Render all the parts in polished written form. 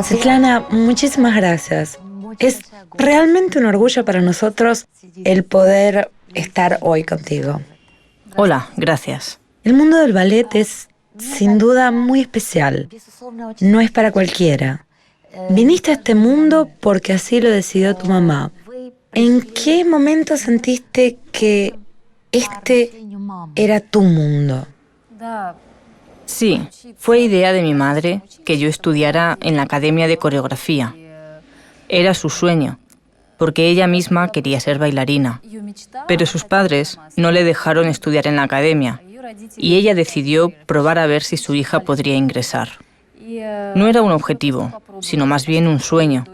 Svetlana, muchísimas gracias. Es realmente un orgullo para nosotros el poder estar hoy contigo. Hola, gracias. El mundo del ballet es, sin duda, muy especial. No es para cualquiera. Viniste a este mundo porque así lo decidió tu mamá. ¿En qué momento sentiste que este era tu mundo? Sí, fue idea de mi madre que yo estudiara en la Academia de Coreografía. Era su sueño, porque ella misma quería ser bailarina. Pero sus padres no le dejaron estudiar en la academia y ella decidió probar a ver si su hija podría ingresar. No era un objetivo, sino más bien un sueño,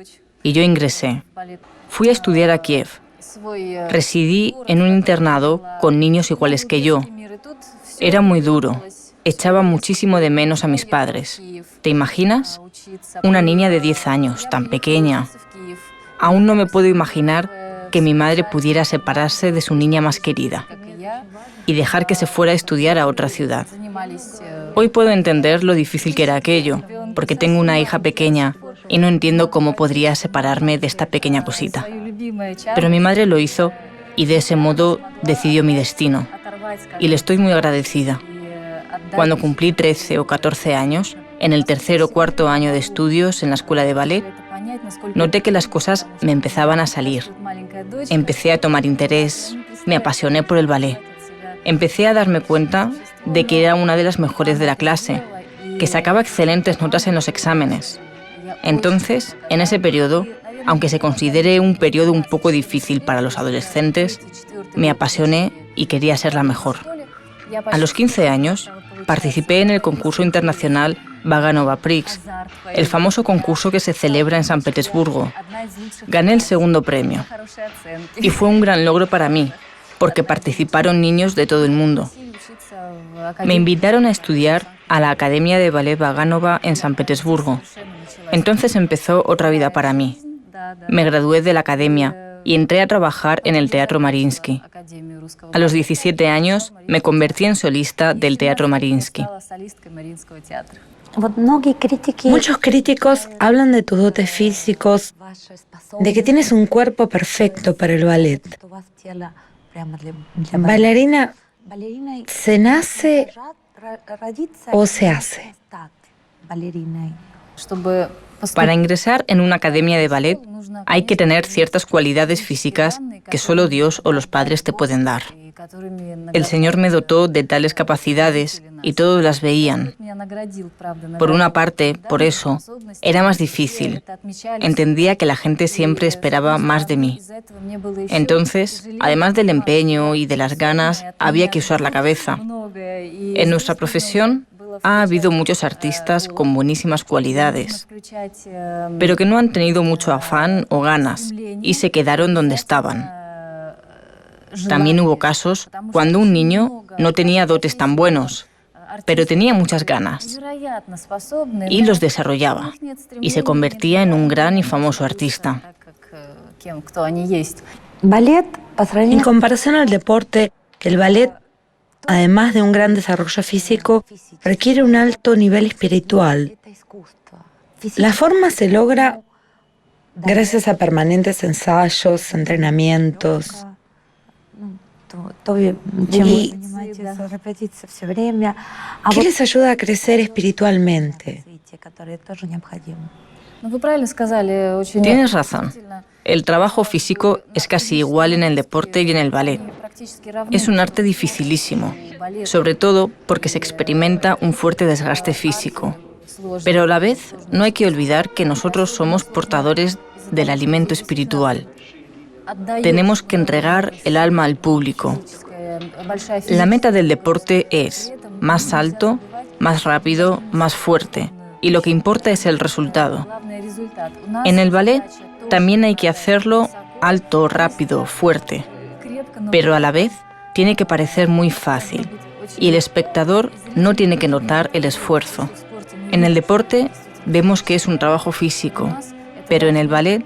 y yo ingresé. Fui a estudiar a Kiev. Residí en un internado con niños iguales que yo. Era muy duro. Echaba muchísimo de menos a mis padres. ¿Te imaginas? Una niña de 10 años, tan pequeña. Aún no me puedo imaginar que mi madre pudiera separarse de su niña más querida y dejar que se fuera a estudiar a otra ciudad. Hoy puedo entender lo difícil que era aquello, porque tengo una hija pequeña y no entiendo cómo podría separarme de esta pequeña cosita. Pero mi madre lo hizo y de ese modo decidió mi destino. Y le estoy muy agradecida. Cuando cumplí 13 o 14 años, en el tercer o cuarto año de estudios en la escuela de ballet, noté que las cosas me empezaban a salir. Empecé a tomar interés, me apasioné por el ballet. Empecé a darme cuenta de que era una de las mejores de la clase, que sacaba excelentes notas en los exámenes. Entonces, en ese periodo, aunque se considere un periodo un poco difícil para los adolescentes, me apasioné y quería ser la mejor. A los 15 años, participé en el concurso internacional Vaganova Prix, el famoso concurso que se celebra en San Petersburgo. Gané el segundo premio. Y fue un gran logro para mí, porque participaron niños de todo el mundo. Me invitaron a estudiar a la Academia de Ballet Vaganova en San Petersburgo. Entonces empezó otra vida para mí. Me gradué de la academia y entré a trabajar en el Teatro Mariinsky. A los 17 años me convertí en solista del Teatro Mariinsky. Muchos críticos hablan de tus dotes físicos, de que tienes un cuerpo perfecto para el ballet. ¿Bailarina se nace o se hace? Para ingresar en una academia de ballet hay que tener ciertas cualidades físicas que solo Dios o los padres te pueden dar. El Señor me dotó de tales capacidades y todos las veían. Por una parte, por eso, era más difícil. Entendía que la gente siempre esperaba más de mí. Entonces, además del empeño y de las ganas, había que usar la cabeza. En nuestra profesión ha habido muchos artistas con buenísimas cualidades, pero que no han tenido mucho afán o ganas y se quedaron donde estaban. También hubo casos cuando un niño no tenía dotes tan buenos, pero tenía muchas ganas y los desarrollaba y se convertía en un gran y famoso artista. En comparación al deporte, el ballet, además de un gran desarrollo físico, requiere un alto nivel espiritual. La forma se logra gracias a permanentes ensayos, entrenamientos. ¿Y qué les ayuda a crecer espiritualmente? Tienes razón. El trabajo físico es casi igual en el deporte y en el ballet. Es un arte dificilísimo, sobre todo porque se experimenta un fuerte desgaste físico. Pero a la vez no hay que olvidar que nosotros somos portadores del alimento espiritual. Tenemos que entregar el alma al público. La meta del deporte es más alto, más rápido, más fuerte, y lo que importa es el resultado. En el ballet también hay que hacerlo alto, rápido, fuerte, pero a la vez tiene que parecer muy fácil, y el espectador no tiene que notar el esfuerzo. En el deporte vemos que es un trabajo físico, pero en el ballet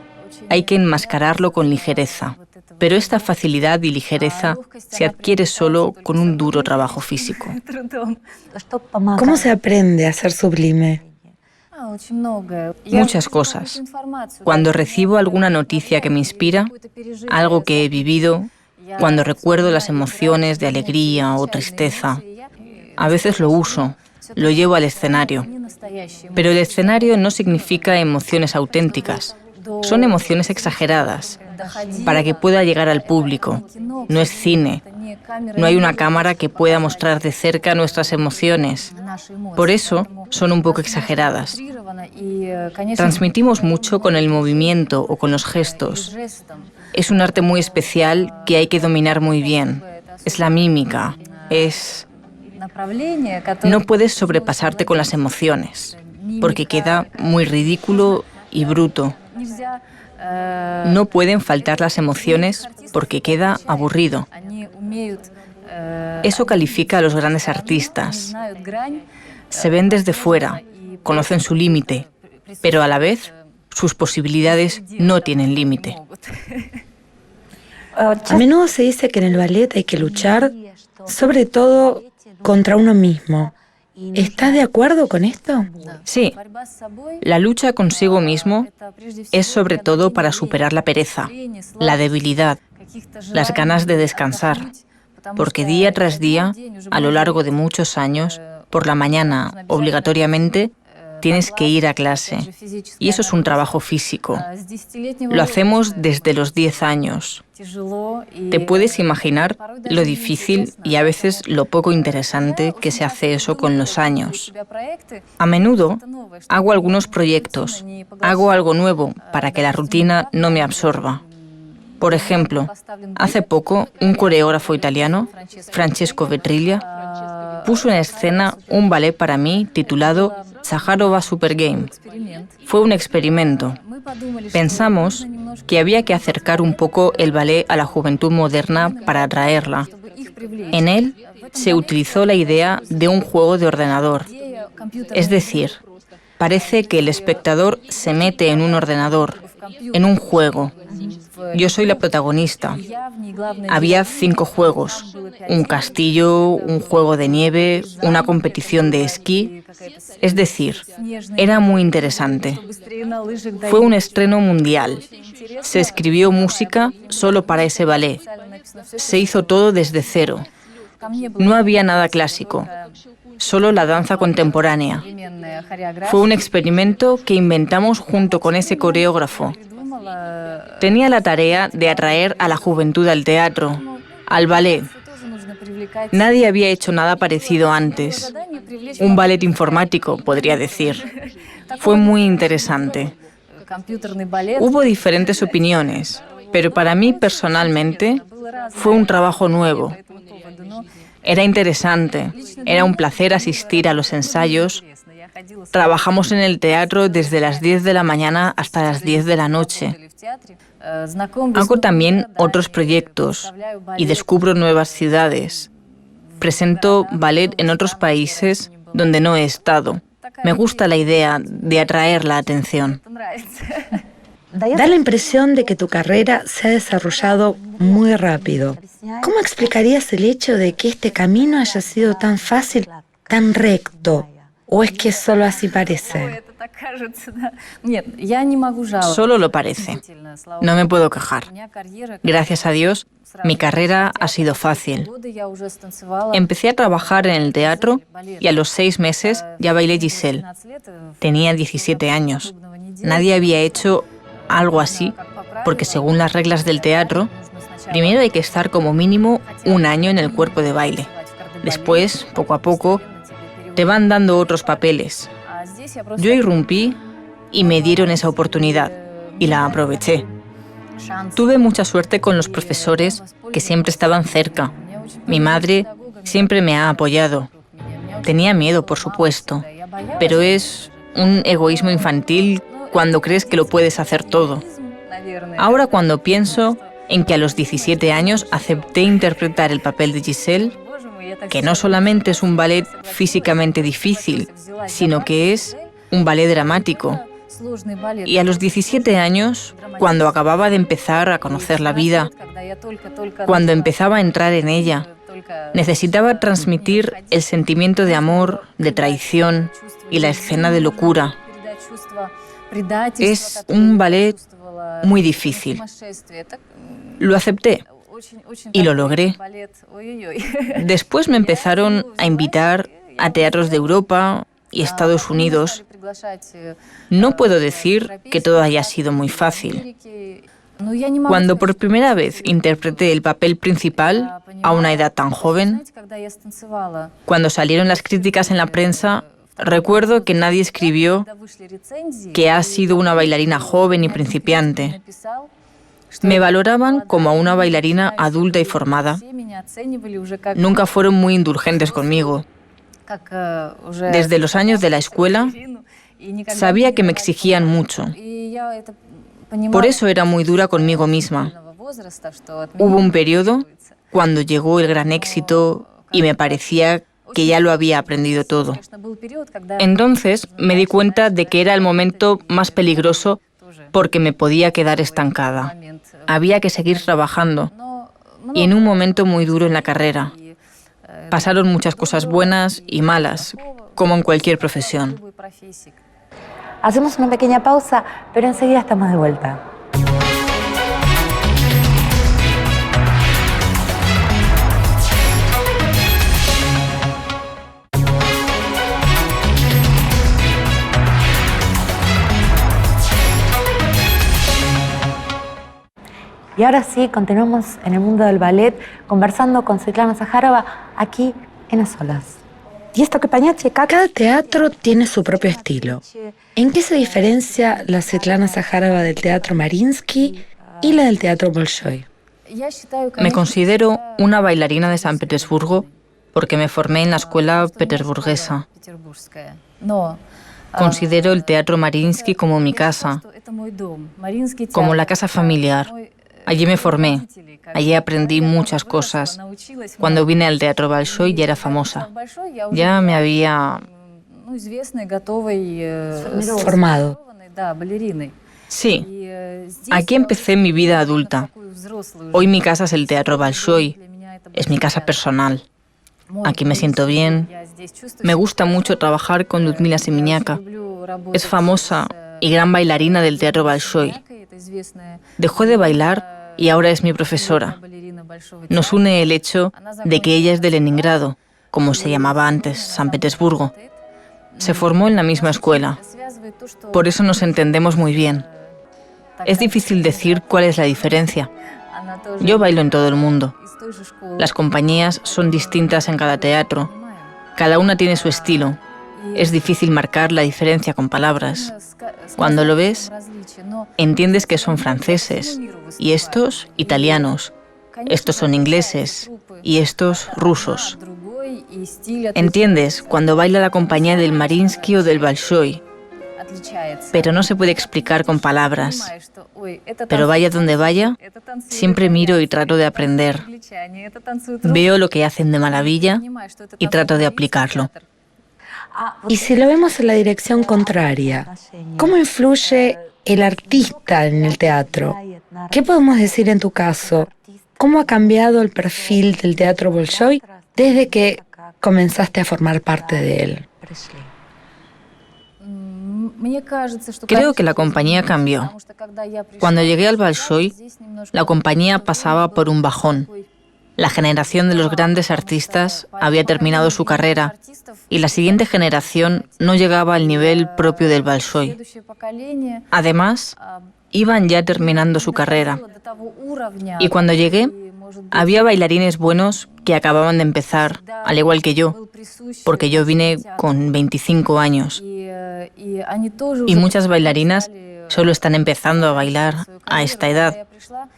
hay que enmascararlo con ligereza. Pero esta facilidad y ligereza se adquiere solo con un duro trabajo físico. ¿Cómo se aprende a ser sublime? Muchas cosas. Cuando recibo alguna noticia que me inspira, algo que he vivido, cuando recuerdo las emociones de alegría o tristeza, a veces lo uso, lo llevo al escenario. Pero el escenario no significa emociones auténticas, son emociones exageradas, para que pueda llegar al público. No es cine, no hay una cámara que pueda mostrar de cerca nuestras emociones. Por eso son un poco exageradas. Transmitimos mucho con el movimiento o con los gestos. Es un arte muy especial que hay que dominar muy bien. Es la mímica, No puedes sobrepasarte con las emociones, porque queda muy ridículo y bruto. No pueden faltar las emociones porque queda aburrido. Eso califica a los grandes artistas. Se ven desde fuera, conocen su límite, pero a la vez sus posibilidades no tienen límite. A menudo se dice que en el ballet hay que luchar, sobre todo contra uno mismo. ¿Estás de acuerdo con esto? Sí, la lucha consigo mismo es sobre todo para superar la pereza, la debilidad, las ganas de descansar, porque día tras día, a lo largo de muchos años, por la mañana, obligatoriamente, tienes que ir a clase. Y eso es un trabajo físico. Lo hacemos desde los 10 años. ¿Te puedes imaginar lo difícil y a veces lo poco interesante que se hace eso con los años? A menudo hago algunos proyectos, hago algo nuevo para que la rutina no me absorba. Por ejemplo, hace poco un coreógrafo italiano, Francesco Vetriglia, puso en escena un ballet para mí titulado Sakharova Super Game. Fue un experimento. Pensamos que había que acercar un poco el ballet a la juventud moderna para atraerla. En él se utilizó la idea de un juego de ordenador. Es decir, parece que el espectador se mete en un ordenador, en un juego. Yo soy la protagonista. Había 5 juegos: un castillo, un juego de nieve, una competición de esquí. Es decir, era muy interesante. Fue un estreno mundial. Se escribió música solo para ese ballet. Se hizo todo desde cero. No había nada clásico, solo la danza contemporánea. Fue un experimento que inventamos junto con ese coreógrafo. Tenía la tarea de atraer a la juventud al teatro, al ballet. Nadie había hecho nada parecido antes. Un ballet informático, podría decir. Fue muy interesante. Hubo diferentes opiniones, pero para mí personalmente fue un trabajo nuevo. Era interesante, era un placer asistir a los ensayos. Trabajamos en el teatro desde las 10 de la mañana hasta las 10 de la noche. Hago también otros proyectos y descubro nuevas ciudades. Presento ballet en otros países donde no he estado. Me gusta la idea de atraer la atención. Da la impresión de que tu carrera se ha desarrollado muy rápido. ¿Cómo explicarías el hecho de que este camino haya sido tan fácil, tan recto? ¿O es que solo así parece? Solo lo parece. No me puedo quejar. Gracias a Dios, mi carrera ha sido fácil. Empecé a trabajar en el teatro y a los 6 meses ya bailé Giselle. Tenía 17 años. Nadie había hecho algo así, porque según las reglas del teatro, primero hay que estar como mínimo 1 año en el cuerpo de baile. Después, poco a poco, te van dando otros papeles. Yo irrumpí y me dieron esa oportunidad, y la aproveché. Tuve mucha suerte con los profesores que siempre estaban cerca. Mi madre siempre me ha apoyado. Tenía miedo, por supuesto, pero es un egoísmo infantil cuando crees que lo puedes hacer todo. Ahora, cuando pienso en que a los 17 años acepté interpretar el papel de Giselle, que no solamente es un ballet físicamente difícil, sino que es un ballet dramático. Y a los 17 años, cuando acababa de empezar a conocer la vida, cuando empezaba a entrar en ella, necesitaba transmitir el sentimiento de amor, de traición y la escena de locura. Es un ballet muy difícil. Lo acepté y lo logré. Después me empezaron a invitar a teatros de Europa y Estados Unidos. No puedo decir que todo haya sido muy fácil. Cuando por primera vez interpreté el papel principal a una edad tan joven, cuando salieron las críticas en la prensa, recuerdo que nadie escribió que ha sido una bailarina joven y principiante. Me valoraban como a una bailarina adulta y formada. Nunca fueron muy indulgentes conmigo. Desde los años de la escuela, sabía que me exigían mucho. Por eso era muy dura conmigo misma. Hubo un periodo cuando llegó el gran éxito y me parecía que ya lo había aprendido todo. Entonces me di cuenta de que era el momento más peligroso porque me podía quedar estancada. Había que seguir trabajando y en un momento muy duro en la carrera. Pasaron muchas cosas buenas y malas, como en cualquier profesión. Hacemos una pequeña pausa, pero enseguida estamos de vuelta. Y ahora sí, continuamos en el mundo del ballet, conversando con Svetlana Zaharova aquí en A Solas. ¿Y esto qué pañache? Cada teatro tiene su propio estilo. ¿En qué se diferencia la Svetlana Zaharova del teatro Mariinsky y la del teatro Bolshoi? Me considero una bailarina de San Petersburgo porque me formé en la escuela petersburguesa. Considero el teatro Mariinsky como mi casa, como la casa familiar. Allí me formé, allí aprendí muchas cosas. Cuando vine al teatro Bolshoi ya era famosa. Ya me había formado. Sí, aquí empecé mi vida adulta. Hoy mi casa es el teatro Bolshoi, es mi casa personal. Aquí me siento bien. Me gusta mucho trabajar con Ludmila Semeniaka. Es famosa y gran bailarina del teatro Bolshoi. Dejó de bailar y ahora es mi profesora. Nos une el hecho de que ella es de Leningrado, como se llamaba antes, San Petersburgo. Se formó en la misma escuela. Por eso nos entendemos muy bien. Es difícil decir cuál es la diferencia. Yo bailo en todo el mundo. Las compañías son distintas en cada teatro. Cada una tiene su estilo. Es difícil marcar la diferencia con palabras. Cuando lo ves, entiendes que son franceses, y estos italianos, estos son ingleses, y estos rusos. Entiendes cuando baila la compañía del Mariinsky o del Bolshoi, pero no se puede explicar con palabras. Pero vaya donde vaya, siempre miro y trato de aprender. Veo lo que hacen de maravilla y trato de aplicarlo. Y si lo vemos en la dirección contraria, ¿cómo influye el artista en el teatro? ¿Qué podemos decir en tu caso? ¿Cómo ha cambiado el perfil del teatro Bolshoi desde que comenzaste a formar parte de él? Creo que la compañía cambió. Cuando llegué al Bolshoi, la compañía pasaba por un bajón. La generación de los grandes artistas había terminado su carrera y la siguiente generación no llegaba al nivel propio del Bolshoi. Además, iban ya terminando su carrera. Y cuando llegué, había bailarines buenos que acababan de empezar, al igual que yo, porque yo vine con 25 años. Y muchas bailarinas solo están empezando a bailar a esta edad,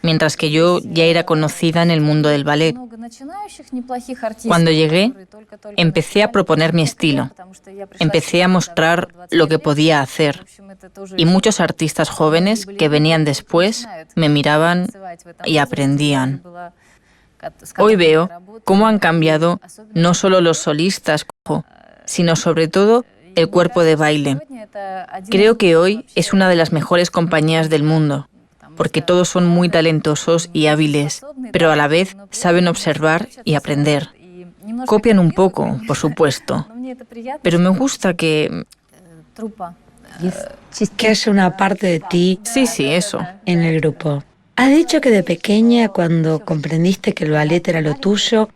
mientras que yo ya era conocida en el mundo del ballet. Cuando llegué, empecé a proponer mi estilo, empecé a mostrar lo que podía hacer, y muchos artistas jóvenes que venían después me miraban y aprendían. Hoy veo cómo han cambiado no solo los solistas, sino sobre todo el cuerpo de baile. Creo que hoy es una de las mejores compañías del mundo, porque todos son muy talentosos y hábiles, pero a la vez saben observar y aprender. Copian un poco, por supuesto, pero me gusta que que haya una parte de ti Sí, eso. en el grupo. Has dicho que de pequeña, cuando comprendiste que el ballet era lo tuyo,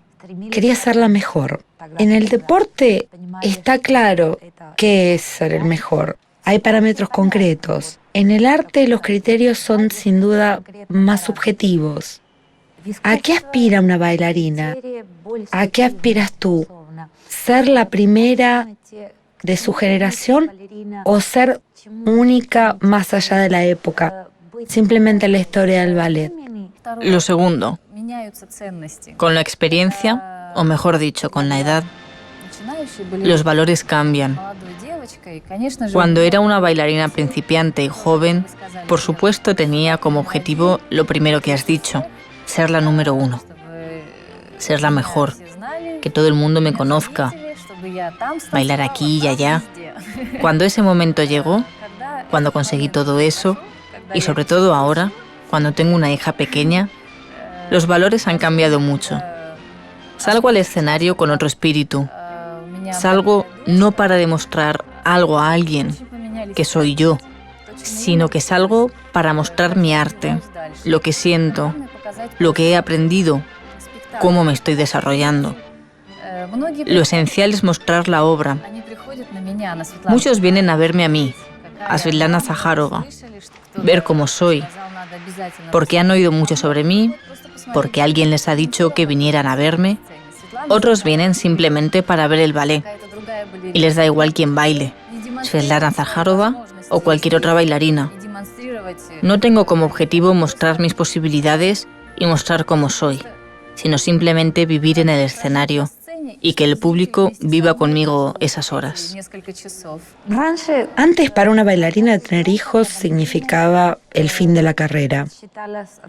querías ser la mejor. En el deporte está claro qué es ser el mejor. Hay parámetros concretos. En el arte los criterios son sin duda más subjetivos. ¿A qué aspira una bailarina? ¿A qué aspiras tú? ¿Ser la primera de su generación o ser única más allá de la época? Simplemente la historia del ballet. Lo segundo, con la experiencia, o mejor dicho, con la edad, los valores cambian. Cuando era una bailarina principiante y joven, por supuesto tenía como objetivo lo primero que has dicho, ser la número uno, ser la mejor, que todo el mundo me conozca, bailar aquí y allá. Cuando ese momento llegó, cuando conseguí todo eso, y sobre todo ahora, cuando tengo una hija pequeña, los valores han cambiado mucho. Salgo al escenario con otro espíritu. Salgo no para demostrar algo a alguien, que soy yo, sino que salgo para mostrar mi arte, lo que siento, lo que he aprendido, cómo me estoy desarrollando. Lo esencial es mostrar la obra. Muchos vienen a verme a mí, a Svetlana Zakharova, ver cómo soy, porque han oído mucho sobre mí, porque alguien les ha dicho que vinieran a verme. Otros vienen simplemente para ver el ballet, y les da igual quién baile, Svetlana Zakharova o cualquier otra bailarina. No tengo como objetivo mostrar mis posibilidades y mostrar cómo soy, sino simplemente vivir en el escenario y que el público viva conmigo esas horas. Antes, para una bailarina, tener hijos significaba el fin de la carrera.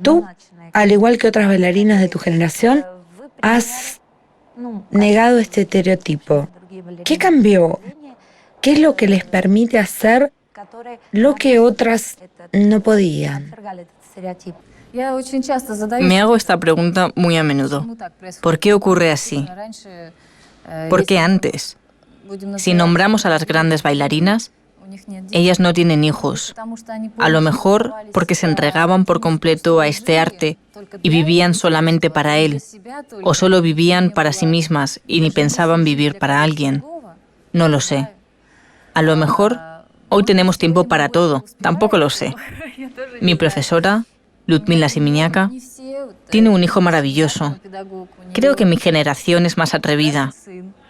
Tú, al igual que otras bailarinas de tu generación, has negado este estereotipo. ¿Qué cambió? ¿Qué es lo que les permite hacer lo que otras no podían? Me hago esta pregunta muy a menudo. ¿Por qué ocurre así? ¿Por qué antes? Si nombramos a las grandes bailarinas, ellas no tienen hijos. A lo mejor porque se entregaban por completo a este arte y vivían solamente para él, o solo vivían para sí mismas y ni pensaban vivir para alguien. No lo sé. A lo mejor hoy tenemos tiempo para todo, tampoco lo sé. Mi profesora, Lyudmila Simiñaka, tiene un hijo maravilloso. Creo que mi generación es más atrevida,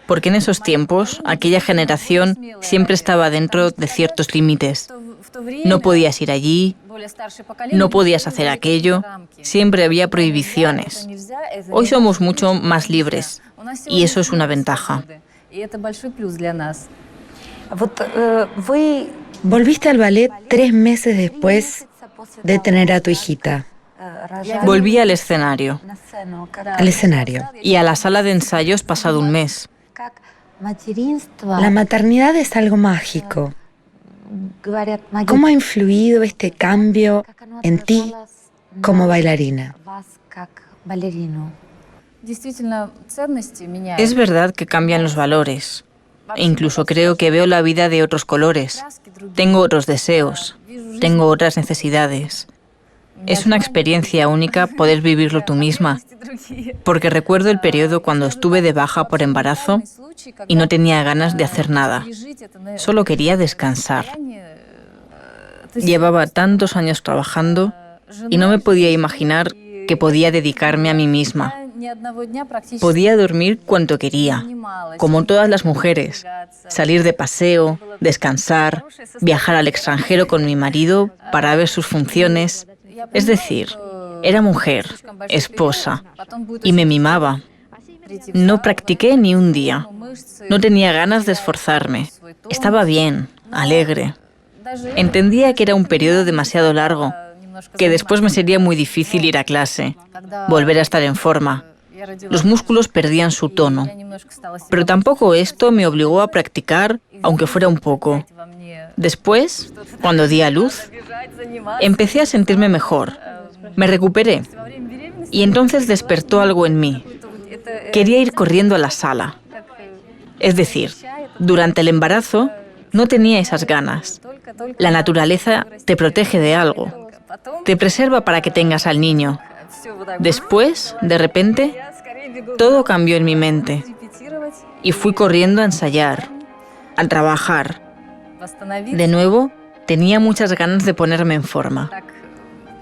porque en esos tiempos aquella generación siempre estaba dentro de ciertos límites. No podías ir allí, no podías hacer aquello, siempre había prohibiciones. Hoy somos mucho más libres, y eso es una ventaja. Volviste al ballet 3 meses después de tener a tu hijita. Volví al escenario. Al escenario. Y a la sala de ensayos pasado un mes. La maternidad es algo mágico. ¿Cómo ha influido este cambio en ti como bailarina? Es verdad que cambian los valores. E incluso creo que veo la vida de otros colores. Tengo otros deseos. Tengo otras necesidades. Es una experiencia única poder vivirlo tú misma, porque recuerdo el periodo cuando estuve de baja por embarazo y no tenía ganas de hacer nada. Solo quería descansar. Llevaba tantos años trabajando y no me podía imaginar que podía dedicarme a mí misma. Podía dormir cuanto quería, como todas las mujeres, salir de paseo, descansar, viajar al extranjero con mi marido para ver sus funciones. Es decir, era mujer, esposa, y me mimaba. No practiqué ni un día. No tenía ganas de esforzarme. Estaba bien, alegre. Entendía que era un periodo demasiado largo, que después me sería muy difícil ir a clase, volver a estar en forma. Los músculos perdían su tono. Pero tampoco esto me obligó a practicar, aunque fuera un poco. Después, cuando di a luz, empecé a sentirme mejor. Me recuperé. Y entonces despertó algo en mí. Quería ir corriendo a la sala. Es decir, durante el embarazo, No tenía esas ganas. La naturaleza te protege de algo, te preserva para que tengas al niño. Después, de repente, todo cambió en mi mente y fui corriendo a ensayar, a trabajar. De nuevo, tenía muchas ganas de ponerme en forma.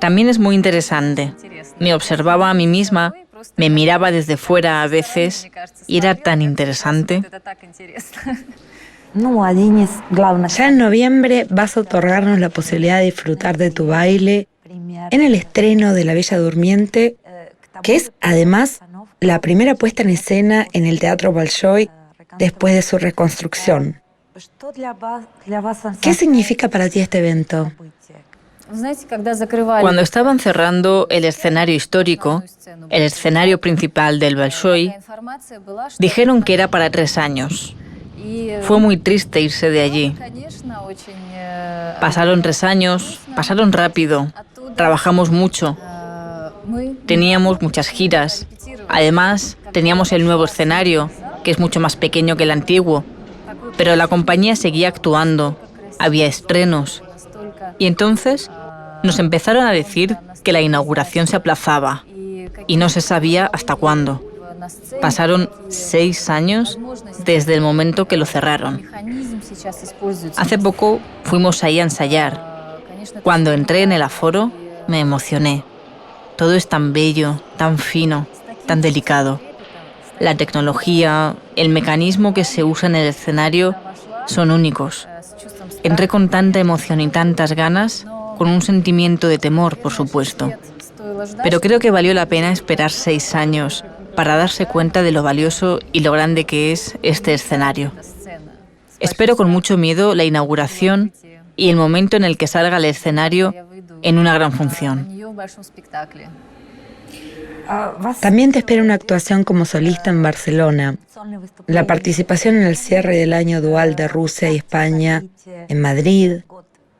También es muy interesante. Me observaba a mí misma, me miraba desde fuera a veces y era tan interesante. Ya en noviembre vas a otorgarnos la posibilidad de disfrutar de tu baile en el estreno de La Bella Durmiente, que es además la primera puesta en escena en el Teatro Bolshoi después de su reconstrucción. ¿Qué significa para ti este evento? Cuando estaban cerrando el escenario histórico, el escenario principal del Bolshoi, dijeron que era para 3 años. Fue muy triste irse de allí. Pasaron 3 años, pasaron rápido, trabajamos mucho, teníamos muchas giras. Además, teníamos el nuevo escenario, que es mucho más pequeño que el antiguo, pero la compañía seguía actuando, había estrenos. Y entonces nos empezaron a decir que la inauguración se aplazaba y no se sabía hasta cuándo. Pasaron 6 años desde el momento que lo cerraron. Hace poco fuimos ahí a ensayar. Cuando entré en el aforo, me emocioné. Todo es tan bello, tan fino, tan delicado. La tecnología, el mecanismo que se usa en el escenario son únicos. Entré con tanta emoción y tantas ganas, con un sentimiento de temor, por supuesto. Pero creo que valió la pena esperar 6 años para darse cuenta de lo valioso y lo grande que es este escenario. Espero con mucho miedo la inauguración y el momento en el que salga al escenario en una gran función. También te espera una actuación como solista en Barcelona, la participación en el cierre del año dual de Rusia y España en Madrid.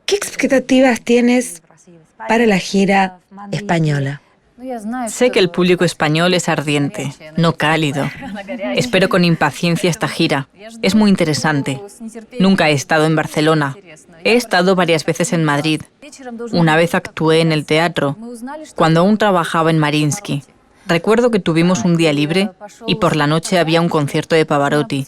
¿Qué expectativas tienes para la gira española? Sé que el público español es ardiente, no cálido. Espero con impaciencia esta gira. Es muy interesante. Nunca he estado en Barcelona. He estado varias veces en Madrid. Una vez actué en el teatro, cuando aún trabajaba en Mariinsky. Recuerdo que tuvimos un día libre y por la noche había un concierto de Pavarotti.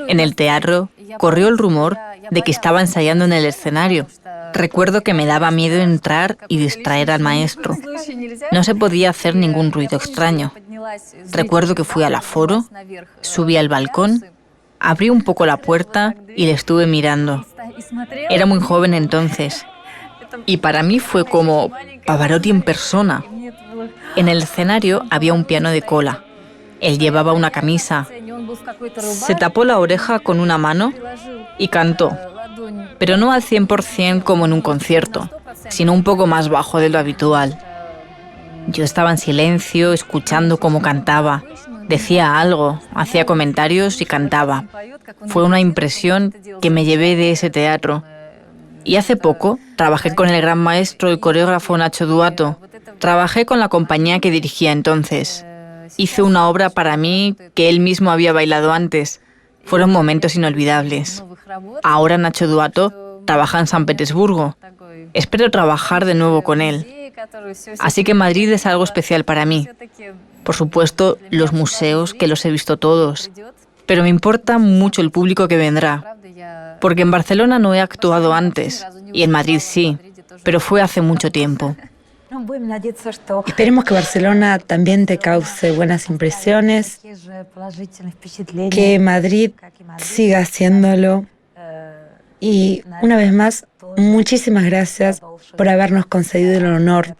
En el teatro corrió el rumor de que estaba ensayando en el escenario. Recuerdo que me daba miedo entrar y distraer al maestro. No se podía hacer ningún ruido extraño. Recuerdo que fui al aforo, subí al balcón, abrí un poco la puerta y le estuve mirando. Era muy joven entonces y para mí fue como Pavarotti en persona. En el escenario había un piano de cola. Él llevaba una camisa. Se tapó la oreja con una mano y cantó, pero no al 100% como en un concierto, sino un poco más bajo de lo habitual. Yo estaba en silencio, escuchando cómo cantaba. Decía algo, hacía comentarios y cantaba. Fue una impresión que me llevé de ese teatro. Y hace poco trabajé con el gran maestro y coreógrafo Nacho Duato. Trabajé con la compañía que dirigía entonces. Hice una obra para mí que él mismo había bailado antes. Fueron momentos inolvidables. Ahora Nacho Duato trabaja en San Petersburgo. Espero trabajar de nuevo con él. Así que Madrid es algo especial para mí. Por supuesto, los museos, que los he visto todos. Pero me importa mucho el público que vendrá. Porque en Barcelona no he actuado antes, y en Madrid sí, pero fue hace mucho tiempo. Esperemos que Barcelona también te cause buenas impresiones, que Madrid siga haciéndolo. Y una vez más, muchísimas gracias por habernos concedido el honor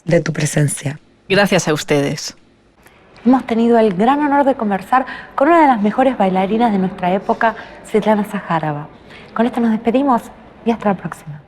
de tu presencia. Gracias a ustedes. Hemos tenido el gran honor de conversar con una de las mejores bailarinas de nuestra época, Svetlana Zakharova. Con esto nos despedimos y hasta la próxima.